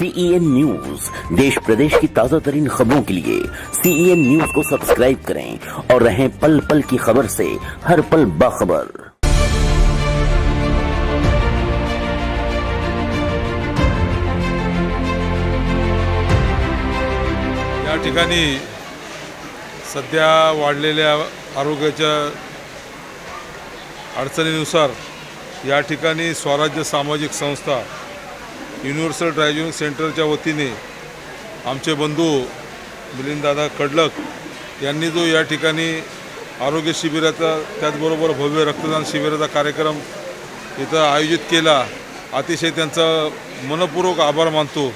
CEN news, देश प्रदेश की ताजा तरीन खबरों के लिए CEN न्यूज को सब्सक्राइब करें और रहें पल पल की खबर से हर पल बाखबर। या ठिकाणी सध्या वाढलेल्या आरोग्याच्या अडचणीनुसार या ठिकाणी स्वराज्य सामाजिक संस्था युनिव्हर्सल ड्रायव्हिंग सेंटरच्या वतीने आमचे बंधू मिलिंददादा कडलक यांनी जो या ठिकाणी आरोग्य शिबिराचा त्याचबरोबर भव्य रक्तदान शिबिराचा कार्यक्रम इथं आयोजित केला, अतिशय त्यांचा मनपूर्वक आभार मानतो।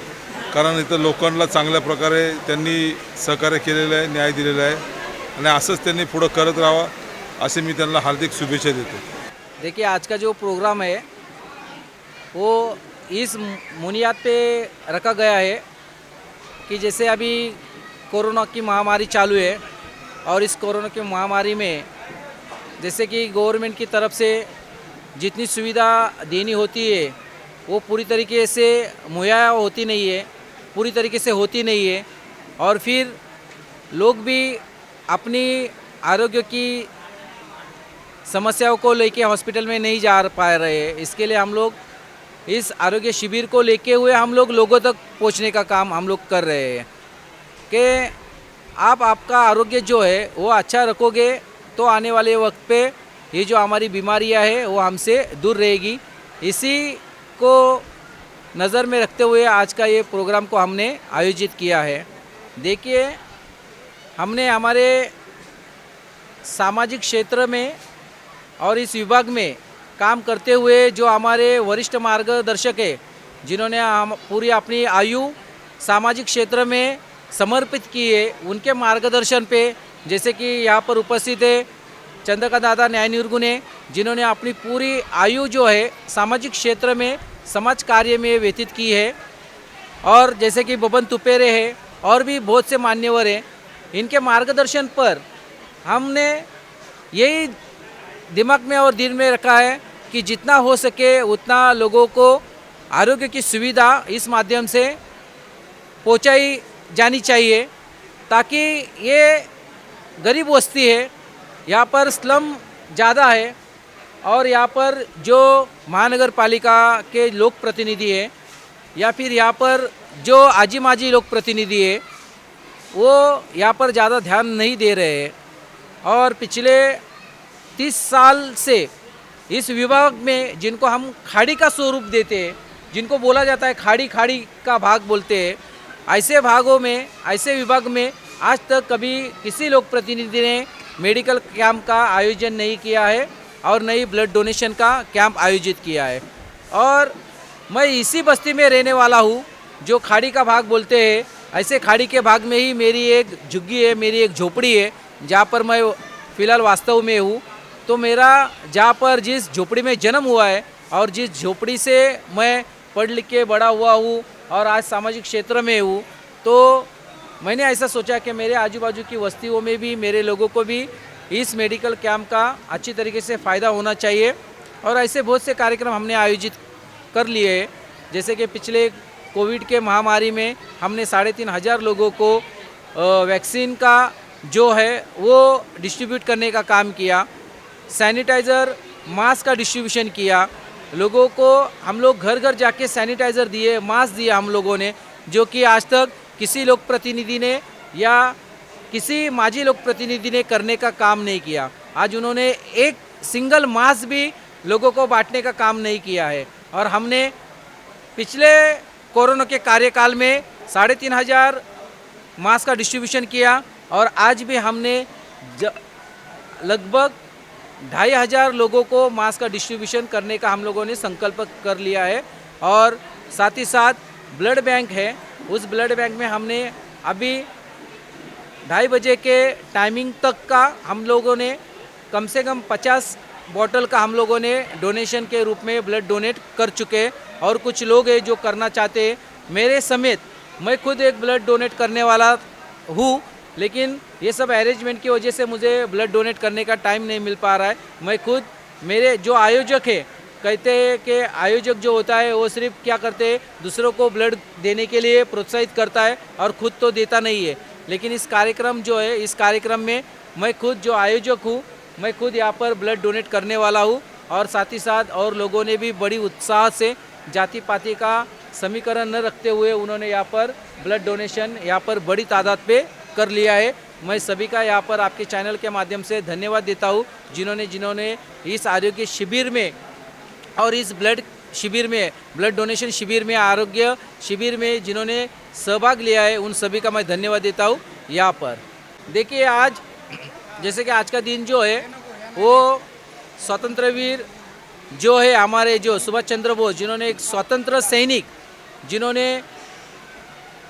कारण इथं लोकांना चांगल्या प्रकारे त्यांनी सहकार्य केलेलं आहे, न्याय दिलेला आहे आणि असंच त्यांनी पुढे करत राहावा असे मी त्यांना हार्दिक शुभेच्छा देतो। देखिए, आज का जो प्रोग्राम है वो इस बुनियाद पे रखा गया है कि जैसे अभी कोरोना की महामारी चालू है और इस कोरोना की महामारी में जैसे कि गवर्नमेंट की तरफ से जितनी सुविधा देनी होती है वो पूरी तरीके से मुहैया होती नहीं है, पूरी तरीके से होती नहीं है। और फिर लोग भी अपनी आरोग्य की समस्याओं को लेके हॉस्पिटल में नहीं जा पा रहे हैं। इसके लिए हम लोग इस आरोग्य शिविर को लेके हुए हम लोग लोगों तक पहुंचने का काम हम लोग कर रहे हैं कि आपका आरोग्य जो है वो अच्छा रखोगे तो आने वाले वक्त पे ये जो हमारी बीमारियां है वो हमसे दूर रहेगी। इसी को नज़र में रखते हुए आज का ये प्रोग्राम को हमने आयोजित किया है। देखिए, हमने हमारे सामाजिक क्षेत्र में और इस विभाग में काम करते हुए जो हमारे वरिष्ठ मार्गदर्शक है, जिन्होंने पूरी अपनी आयु सामाजिक क्षेत्र में समर्पित की है, उनके मार्गदर्शन पे जैसे कि यहाँ पर उपस्थित है चंद्रकांत दादा न्याय निर्गुण, जिन्होंने अपनी पूरी आयु जो है सामाजिक क्षेत्र में समाज कार्य में व्यतीत की है। और जैसे कि बबन तुपेरे है और भी बहुत से मान्यवर हैं, इनके मार्गदर्शन पर हमने यही दिमाग में और दिल में रखा है कि जितना हो सके उतना लोगों को आरोग्य की सुविधा इस माध्यम से पहुंचाई जानी चाहिए, ताकि ये गरीब बस्ती है, यहाँ पर स्लम ज़्यादा है और यहाँ पर जो महानगर पालिका के लोक प्रतिनिधि है या फिर यहाँ पर जो आजी माजी लोक प्रतिनिधि है वो यहाँ पर ज़्यादा ध्यान नहीं दे रहे हैं। और पिछले 30 साल से इस विभाग में जिनको हम खाड़ी का स्वरूप देते हैं, जिनको बोला जाता है खाड़ी खाड़ी का भाग बोलते हैं, ऐसे भागों में, ऐसे विभाग में आज तक कभी किसी लोक प्रतिनिधि ने मेडिकल कैंप का आयोजन नहीं किया है और न ही ब्लड डोनेशन का कैंप आयोजित किया है। और मैं इसी बस्ती में रहने वाला हूँ जो खाड़ी का भाग बोलते हैं। ऐसे खाड़ी के भाग में ही मेरी एक झुग्गी है, मेरी एक झोपड़ी है, जहाँ पर मैं फ़िलहाल वास्तव में हूँ। तो मेरा जहाँ पर जिस झोपड़ी में जन्म हुआ है और जिस झोपड़ी से मैं पढ़ लिख के बड़ा हुआ हूँ और आज सामाजिक क्षेत्र में हूँ, तो मैंने ऐसा सोचा कि मेरे आजू बाजू की बस्तियों में भी मेरे लोगों को भी इस मेडिकल कैंप का अच्छी तरीके से फ़ायदा होना चाहिए। और ऐसे बहुत से कार्यक्रम हमने आयोजित कर लिए हैं। जैसे कि पिछले कोविड के महामारी में हमने 3500 लोगों को वैक्सीन का जो है वो डिस्ट्रीब्यूट करने का काम किया, सैनिटाइज़र मास्क का डिस्ट्रीब्यूशन किया। लोगों को हम लोग घर घर जाके सैनिटाइज़र दिए, मास्क दिए हम लोगों ने, जो कि आज तक किसी लोक प्रतिनिधि ने या किसी माजी लोक प्रतिनिधि ने करने का काम नहीं किया। आज उन्होंने एक सिंगल मास्क भी लोगों को बांटने का काम नहीं किया है। और हमने पिछले कोरोना के कार्यकाल में 3500 मास्क का डिस्ट्रीब्यूशन किया और आज भी हमने लगभग 2500 लोगों को मास्क का डिस्ट्रीब्यूशन करने का हम लोगों ने संकल्प कर लिया है। और साथ ही साथ ब्लड बैंक है, उस ब्लड बैंक में हमने अभी 2:30 बजे के टाइमिंग तक का हम लोगों ने कम से कम 50 बॉटल का हम लोगों ने डोनेशन के रूप में ब्लड डोनेट कर चुके। और कुछ लोग हैं जो करना चाहते हैं, मेरे समेत, मैं खुद एक ब्लड डोनेट करने वाला हूँ, लेकिन ये सब अरेंजमेंट की वजह से मुझे ब्लड डोनेट करने का टाइम नहीं मिल पा रहा है। मैं खुद, मेरे जो आयोजक है कहते हैं कि आयोजक जो होता है वो सिर्फ क्या करते हैं, दूसरों को ब्लड देने के लिए प्रोत्साहित करता है और खुद तो देता नहीं है। लेकिन इस कार्यक्रम जो है, इस कार्यक्रम में मैं खुद जो आयोजक हूँ, मैं खुद यहाँ पर ब्लड डोनेट करने वाला हूँ और साथ ही साथ और लोगों ने भी बड़ी उत्साह से जाति पाति का समीकरण न रखते हुए उन्होंने यहाँ पर ब्लड डोनेशन यहाँ पर बड़ी तादाद पे कर लिया है। मैं सभी का यहाँ पर आपके चैनल के माध्यम से धन्यवाद देता हूँ, जिन्होंने इस आरोग्य शिविर में और इस ब्लड शिविर में, ब्लड डोनेशन शिविर में, आरोग्य शिविर में जिन्होंने सहभाग लिया है, उन सभी का मैं धन्यवाद देता हूँ। यहाँ पर देखिए, आज जैसे कि आज का दिन जो है वो स्वतंत्र वीर जो है हमारे, जो सुभाष चंद्र बोस, जिन्होंने एक स्वतंत्र सैनिक, जिन्होंने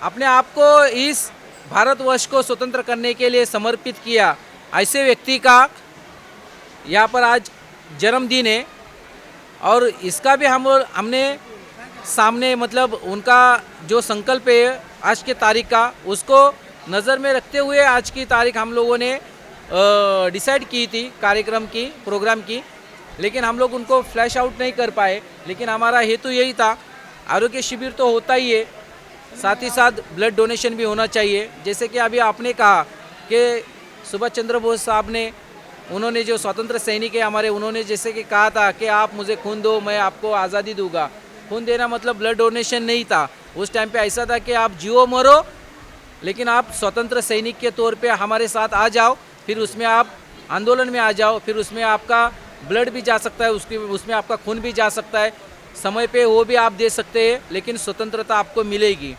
अपने आप को इस भारतवर्ष को स्वतंत्र करने के लिए समर्पित किया, ऐसे व्यक्ति का यहाँ पर आज जन्मदिन है। और इसका भी हमने सामने, मतलब उनका जो संकल्प है आज के तारीख का, उसको नज़र में रखते हुए आज की तारीख हम लोगों ने डिसाइड की थी कार्यक्रम की, प्रोग्राम की, लेकिन हम लोग उनको फ्लैश आउट नहीं कर पाए। लेकिन हमारा हेतु यही था, आरोग्य शिविर तो होता ही है, साथ ही साथ ब्लड डोनेशन भी होना चाहिए। जैसे कि अभी आपने कहा कि सुभाष चंद्र बोस साहब ने, उन्होंने जो स्वतंत्र सैनिक है हमारे, उन्होंने जैसे कि कहा था कि आप मुझे खून दो, मैं आपको आज़ादी दूंगा। खून देना मतलब ब्लड डोनेशन नहीं था। उस टाइम पे ऐसा था कि आप जियो मरो, लेकिन आप स्वतंत्र सैनिक के तौर पे हमारे साथ आ जाओ, फिर उसमें आप आंदोलन में आ जाओ, फिर उसमें आपका ब्लड भी जा सकता है, उसमें आपका खून भी जा सकता है, समय पे वो भी आप दे सकते हैं, लेकिन स्वतंत्रता आपको मिलेगी।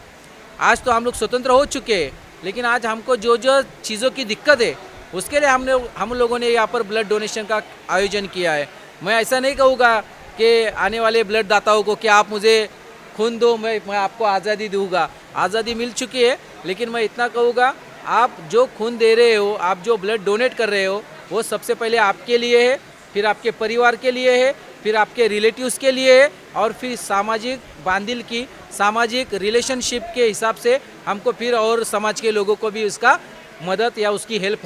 आज तो हम लोग स्वतंत्र हो चुके हैं, लेकिन आज हमको जो जो चीज़ों की दिक्कत है उसके लिए हम लोगों ने यहाँ पर ब्लड डोनेशन का आयोजन किया है। मैं ऐसा नहीं कहूँगा कि आने वाले ब्लड दाताओं को कि आप मुझे खून दो, मैं आपको आज़ादी दूंगा। आज़ादी मिल चुकी है, लेकिन मैं इतना कहूँगा, आप जो खून दे रहे हो, आप जो ब्लड डोनेट कर रहे हो, वो सबसे पहले आपके लिए है, फिर आपके परिवार के लिए है, फिर आपके रिलेटिव्स के लिए है, और फिर सामाजिक बांधिल की, सामाजिक रिलेशनशिप के हिसाब से हमको फिर और समाज के लोगों को भी उसका मदद या उसकी हेल्प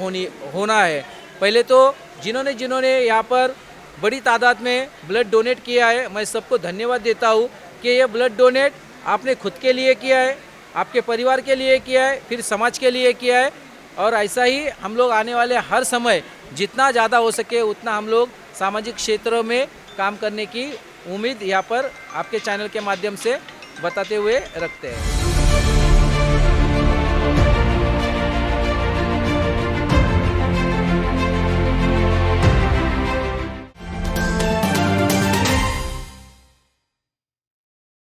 होना है। पहले तो जिन्होंने यहाँ पर बड़ी तादाद में ब्लड डोनेट किया है, मैं सबको धन्यवाद देता हूँ कि ये ब्लड डोनेट आपने खुद के लिए किया है, आपके परिवार के लिए किया है, फिर समाज के लिए किया है। और ऐसा ही हम लोग आने वाले हर समय जितना ज़्यादा हो सके उतना हम लोग सामाजिक क्षेत्रों में काम करने की उम्मीद यहाँ पर आपके चैनल के माध्यम से बताते हुए रखते हैं।